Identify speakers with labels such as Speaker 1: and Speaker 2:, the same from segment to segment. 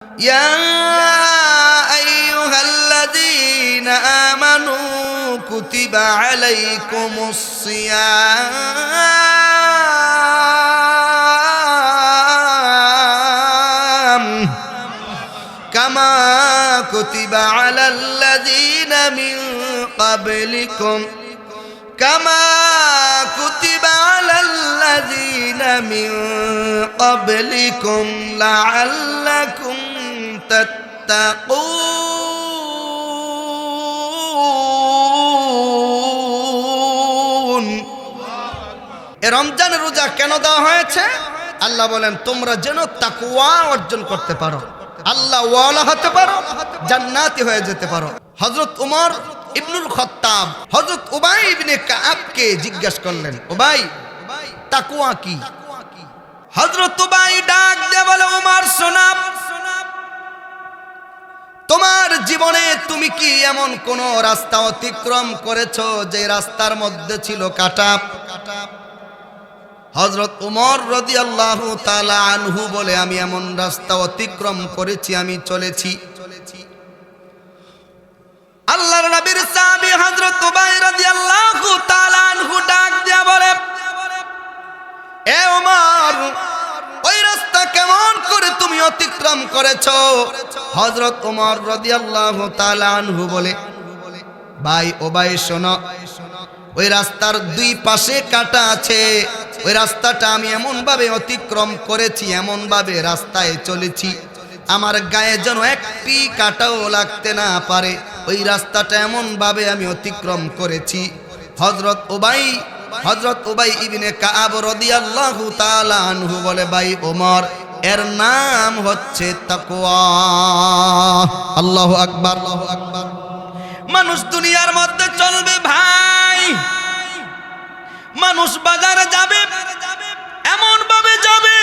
Speaker 1: يا أيها الذين آمنوا كتب عليكم الصيام كما كتب على الذين من قبلكم لعلكم تتقون। রমজানের রোজা কেন দেওয়া হয়েছে? আল্লাহ বলেন তোমরা যেন তাকওয়া অর্জন করতে পারো, আল্লাহ ওয়ালা হতে পারো, জান্নাতি হয়ে যেতে পারো। হযরত উমর ইবনুল খাত্তাব হযরত উবাই ইবনে কাবকে জিজ্ঞাসা করলেন, উবাই তাকওয়া কি? হযরত উবাই ডাক দিয়ে বলে, উমর শোনা, তোমার জীবনে তুমি কি এমন কোন রাস্তা অতিক্রম করেছো যে রাস্তার মধ্যে ছিল কাঁটা? হযরত উমর রাদিয়াল্লাহু তাআলা আনহু বলে, আমি এমন রাস্তা অতিক্রম করেছি, আমি চলেছি। আল্লাহর নবীর সাহাবী হযরত উবাই রাদিয়াল্লাহু তাআলা আনহু ডাক দিয়া বলে, এ উমর, ওই রাস্তা কেমন করে তুমি অতিক্রম করেছো? হযরত উমর রাদিয়াল্লাহু তাআলা আনহু বলে, ভাই উবাই শোনো, ওই রাস্তার দুই পাশে কাঁটা আছে, ওই রাস্তাটা আমি এমন ভাবে অতিক্রম করেছি, এমন ভাবে রাস্তায় চলেছি আমার গায়ে যেন একটি কাঁটাও লাগতে না পারে, ওই রাস্তাটা এমন ভাবে আমি অতিক্রম করেছি। হযরত উবাই ইবনে কাব রাদিয়াল্লাহু তাআলা আনহু বলে, ভাই ওমর, এর নাম হচ্ছে তাকওয়া। আল্লাহু আকবার, আল্লাহু আকবার। মানুষ দুনিয়ার মধ্যে চলবে ভাই, মানুষ বাজারে যাবে, এমন ভাবে যাবে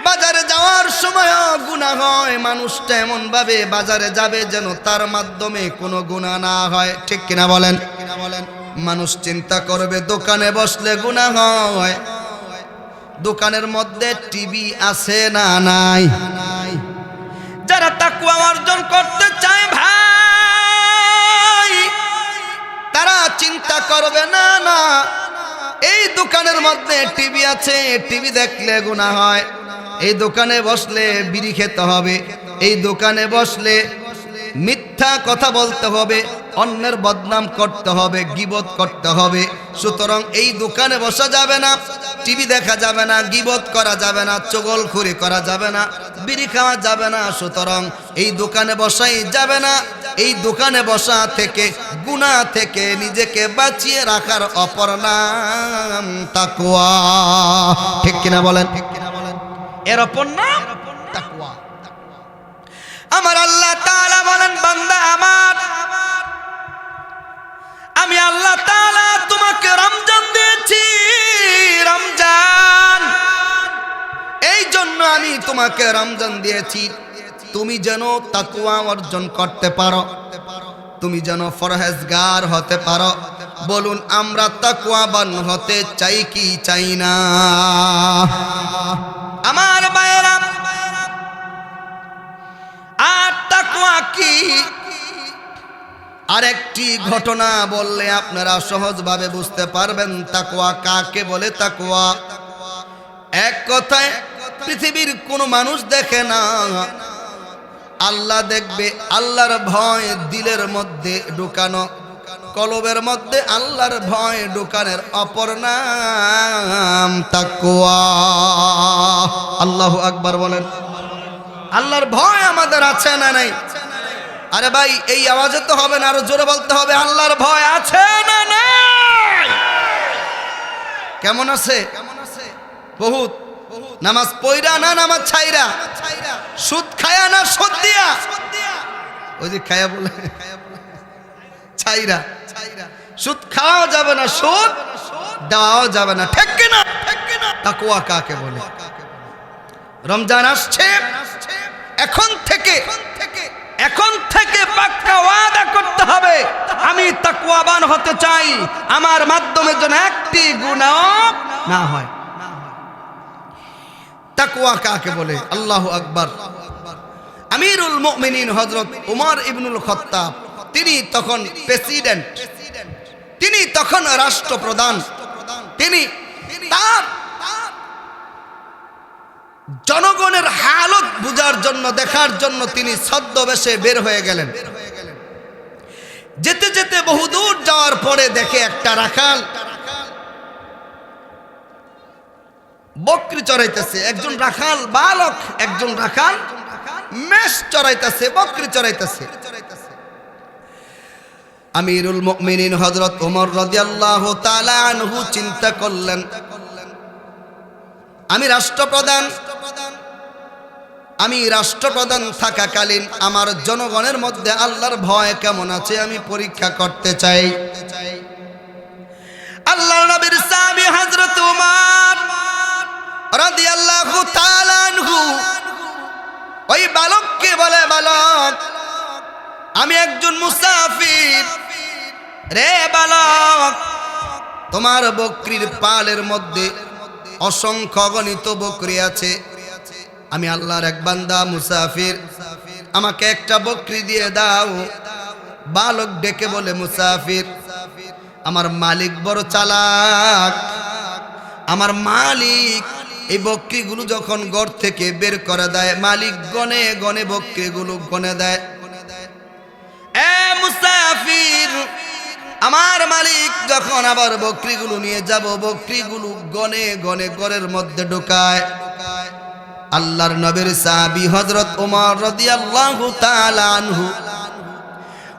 Speaker 1: বাজারে যাওয়ার সময় গুনাহ হয়, মানুষটা এমন ভাবে বাজারে যাবে যেন তার মাধ্যমে কোনো গুনাহ না হয়, ঠিক কিনা বলেন? মানুষ চিন্তা করবে দোকানে বসলে গুনাহ হয়, দোকানের মধ্যে টিভি আছে না নাই? যারা তাকওয়া অর্জন করতে চায় ভাই, তারা চিন্তা করবে না না এই দোকানের মধ্যে টিভি আছে, টিভি দেখলে গুনাহ হয়, এই দোকানে বসলে বিড়ি খেতে হবে, এই দোকানে বসলে মিথ্যা কথা বলতে হবে, অন্যের বদনাম করতে হবে, গীবত করতে হবে। সুতরাং এই দোকানে বসা যাবে না, টিভি দেখা যাবে না, গীবত করা যাবে না, চগলখুরি করা যাবে না, বিড়ি খাওয়া যাবে না। সুতরাং এই দোকানে বসাই যাবে না। এই দোকানে বসা থেকে, গুনাহ থেকে নিজেকে বাঁচিয়ে রাখার অপর নাম তাকওয়া, ঠিক কিনা বলেন? এর অপর নাম তাকওয়া। আমার আল্লাহ তাআলা বলেন, বান্দা আমার, আমি আল্লাহ তাআলা তোমাকে রমজান দিয়েছি, রমজান, এই জন্য আমি তোমাকে রমজান দিয়েছি তুমি যেন তাকওয়া অর্জন করতে পারো, তুমি যেন পরহেজগার হতে পারো। বলুন, আমরা তাকওয়াবান হতে চাই কি চাই না? আমার ভাইয়েরা, আর তাকওয়া কি? আরেকটি ঘটনা বললে আপনারা সহজভাবে বুঝতে পারবেন তাকওয়া কাকে বলে। তাকওয়া এক কথায় পৃথিবীর কোনো মানুষ দেখে না, আল্লাহ দেখবে। আল্লাহর ভয় দিলের মধ্যে ঢুকানো, কলবের মধ্যে আল্লাহর ভয় ঢুকানোর অপর নাম তাকওয়া। আল্লাহু আকবার বলেন। আল্লাহর ভয় আমাদের আছে না নাই? আরে ভাই, এই আওয়াজে তো হবে না, আরো জোরে বলতে হবে, আল্লাহর ভয় আছে না নাই? কেমন আছে? বহুত। নামাজ পয়রা না নামাজ ছাইরা, সুদ খায়া না সুদ দিয়া? ওই যে খায়া বলে ছাইরা। সুদ খাওয়াও যাবে না, সুদ দেওয়াও যাবে না, ঠিক কিনা? তাকওয়া কাকে বলে? রমজান আসছে, এখন থেকে পাক্কা ওয়াদা করতে হবে, আমি তাকওয়াবান হতে চাই, আমার মাধ্যমে যেন একটি গুনাহ না হয়। তাকওয়া কাকে বলে? আল্লাহু আকবার। আমিরুল মুমিনিন হযরত উমর ইবনুল খাত্তাব, তিনি তখন প্রেসিডেন্ট, তিনি তখন রাষ্ট্রপ্রধান। তিনি তার জনগণের হালত বুঝার জন্য, দেখার জন্য তিনি ছদ্মবেশে বের হয়ে গেলেন। যেতে যেতে বহুদূর যাওয়ার পরে দেখে একটা রাখাল বকরি চড়াইতেছে। একজন রাখাল বালক, একজন রাখাল মেষ চড়াইতেছে, বকরি চড়াইতেছে। আমিরুল মুমিনিন হযরত ওমর রাদিয়াল্লাহু তাআলা আনহু চিন্তা করলেন, আমি রাষ্ট্রপ্রধান থাকাকালীন আমার জনগণের মধ্যে আল্লাহর ভয় কেমন আছে আমি পরীক্ষা করতে চাই। আল্লাহর নবীর সাহাবী হযরত ওমর রাদিয়াল্লাহু তাআলা আনহু ওই বালককে বলে, বালক, আমি একজন মুসাফির রে বালক, তোমার বকরির পালের মধ্যে অসংখ্য গণিত বকরি আছে, আমি আল্লাহর এক বান্দা মুসাফির, আমাকে একটা বকরি দিয়ে দাও। বালক ডেকে বলে, মুসাফির, আমার মালিক বড় চালাক, আমার মালিক এই বকরিগুলো যখন ঘর থেকে বের করে দেয়, মালিক গনে গনে বকরিগুলো গনে দেয়। এ মুসাফির, আমার মালিক যখন আবার বকরিগুলো নিয়ে যাব, বকরিগুলো গনে গনে ঘরের মধ্যে ঢোকায়। আল্লাহর নবীর সাহাবী হযরত ওমর রাদিয়াল্লাহু তাআলা আনহু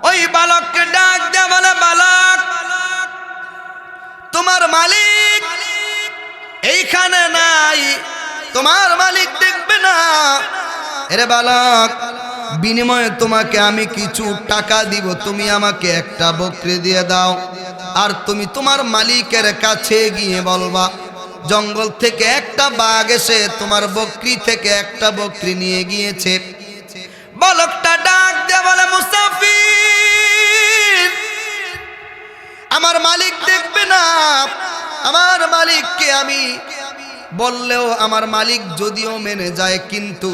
Speaker 1: ওই বালককে ডাক দিয়ে বলে, বালক, তোমার মালিক এইখানে নাই, তোমার মালিক দেখবে না। এরে বালক, বিনিময়ে তোমাকে আমি কিছু টাকা দিব, তুমি আমাকে একটা বকরি দিয়ে দাও। আর তুমি তোমার মালিকের কাছে গিয়ে বলবা, জঙ্গল থেকে একটা বাঘ এসে তোমার বকরি থেকে একটা বকরি নিয়ে গিয়েছে। বালকটা ডাক দিয়ে বলে, মুসাফির, আমার মালিক দেখবে না, আমার মালিককে আমি বললেও আমার মালিক যদিও মেনে যায়, কিন্তু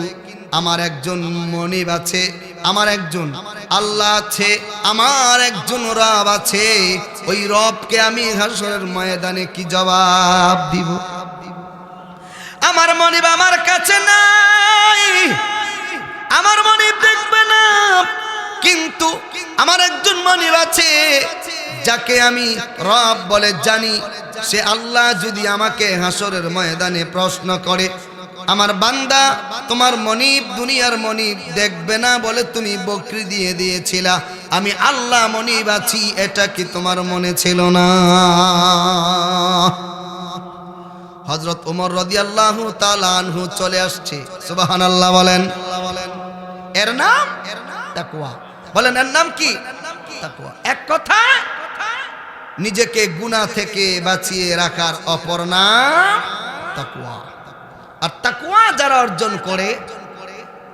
Speaker 1: আমার একজন মনিব আছে, আমার একজন আল্লাহ আছে, আমার একজন রব আছে, ওই রবকে আমি হাসরের ময়দানে কি জবাব দিব? আমার মনিব আমার কাছে নাই, আমার মনিব দেখবে না, কিন্তু আমার একজন মনিব আছে যাকে আমি রব বলে জানি। সে আল্লাহ যদি আমাকে হাসরের ময়দানে প্রশ্ন করে, আমার বান্দা তোমার মনিব দুনিয়ার মনিব দেখবে না বলে তুমি বকরি দিয়ে দিয়েছিলা, আমি আল্লাহ মনিব আছি, এটা কি তোমার মনে ছিল না? হযরত ওমর রাদিয়াল্লাহু তাআলা আনহু চলে আসছে। সুবহানাল্লাহ বলেন। এর নাম তাকওয়া। বলেন, এর নাম কি? তাকওয়া। এক কথা, নিজেকে গুনাহ থেকে বাঁচিয়ে রাখার অপর নাম তাকওয়া। আর তাকওয়া যারা অর্জন করে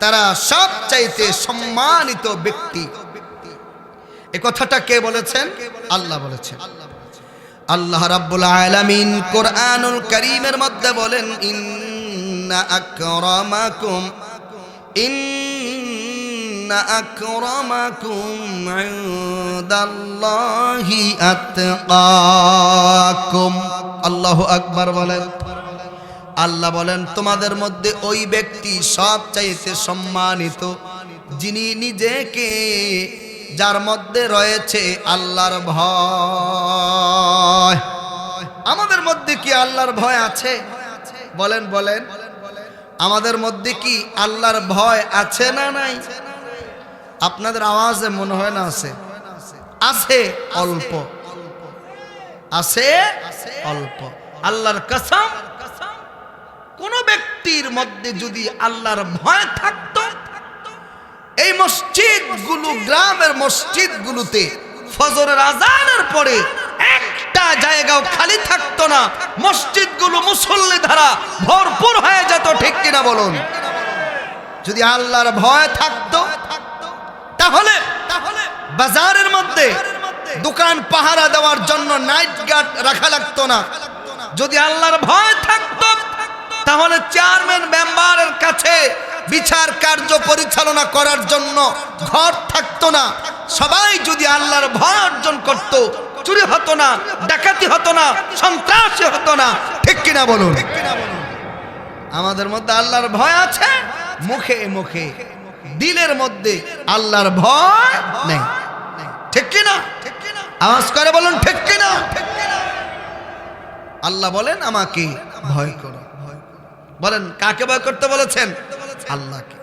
Speaker 1: তারা সবচাইতে সম্মানিত ব্যক্তি। এই কথাটা কে বলেছেন? আল্লাহ বলেছেন। আল্লাহ রাব্বুল আলামিন কোরআনুল কারীমের মধ্যে বলেন, ইন্না আকরামাকুম ইনদাল্লাহি আতকাকুম। আল্লাহু আকবার বলেন। আল্লাহ বলেন, তোমাদের মধ্যে ওই ব্যক্তি সবচাইতে সম্মানিত যিনি নিজেকে, যার মধ্যে রয়েছে আল্লাহর ভয়। আমাদের মধ্যে কি আল্লাহর ভয় আছে? বলেন বলেন, আমাদের মধ্যে কি আল্লাহর ভয় আছে না নাই? আপনাদের আওয়াজে মনে হয় না আছে? আছে, অল্প আছে, অল্প। আল্লাহর কসম, কোন ব্যক্তির মধ্যে যদি আল্লাহর ভয় থাকতো, এই মসজিদগুলো, গ্রামের মসজিদগুলোতে ফজরের আযানের পরে একটা জায়গাও খালি থাকতো না, মসজিদগুলো মুসল্লি দ্বারা ভরপুর হয়ে যেত। ঠিক কিনা বলুন? যদি আল্লাহর ভয় থাকতো তাহলে বাজারের মধ্যে দোকান পাহারা দেওয়ার জন্য নাইট গার্ড রাখা লাগতো না। যদি আল্লাহর ভয় থাকতো তাহলে চেয়ারম্যান মেম্বারের কাছে বিচার কার্য পরিচালনা করার জন্য ঘর থাকতো না। সবাই যদি আল্লাহর ভয় অর্জন করত, চুরি হতো না, ডাকাতি হতো না, সন্ত্রাসী হতো না। ঠিক কিনা বলুন? আমাদের মধ্যে আল্লাহর ভয় আছে, মুখে মুখে, দিলের মধ্যে আল্লাহর ভয় নেই। ঠিক কিনা? আওয়াজ করে বলুন ঠিক কিনা? আল্লাহ বলেন আমাকে ভয় করো। বলেন কাকে ভয় করতে বলেছেন? আল্লাহকে।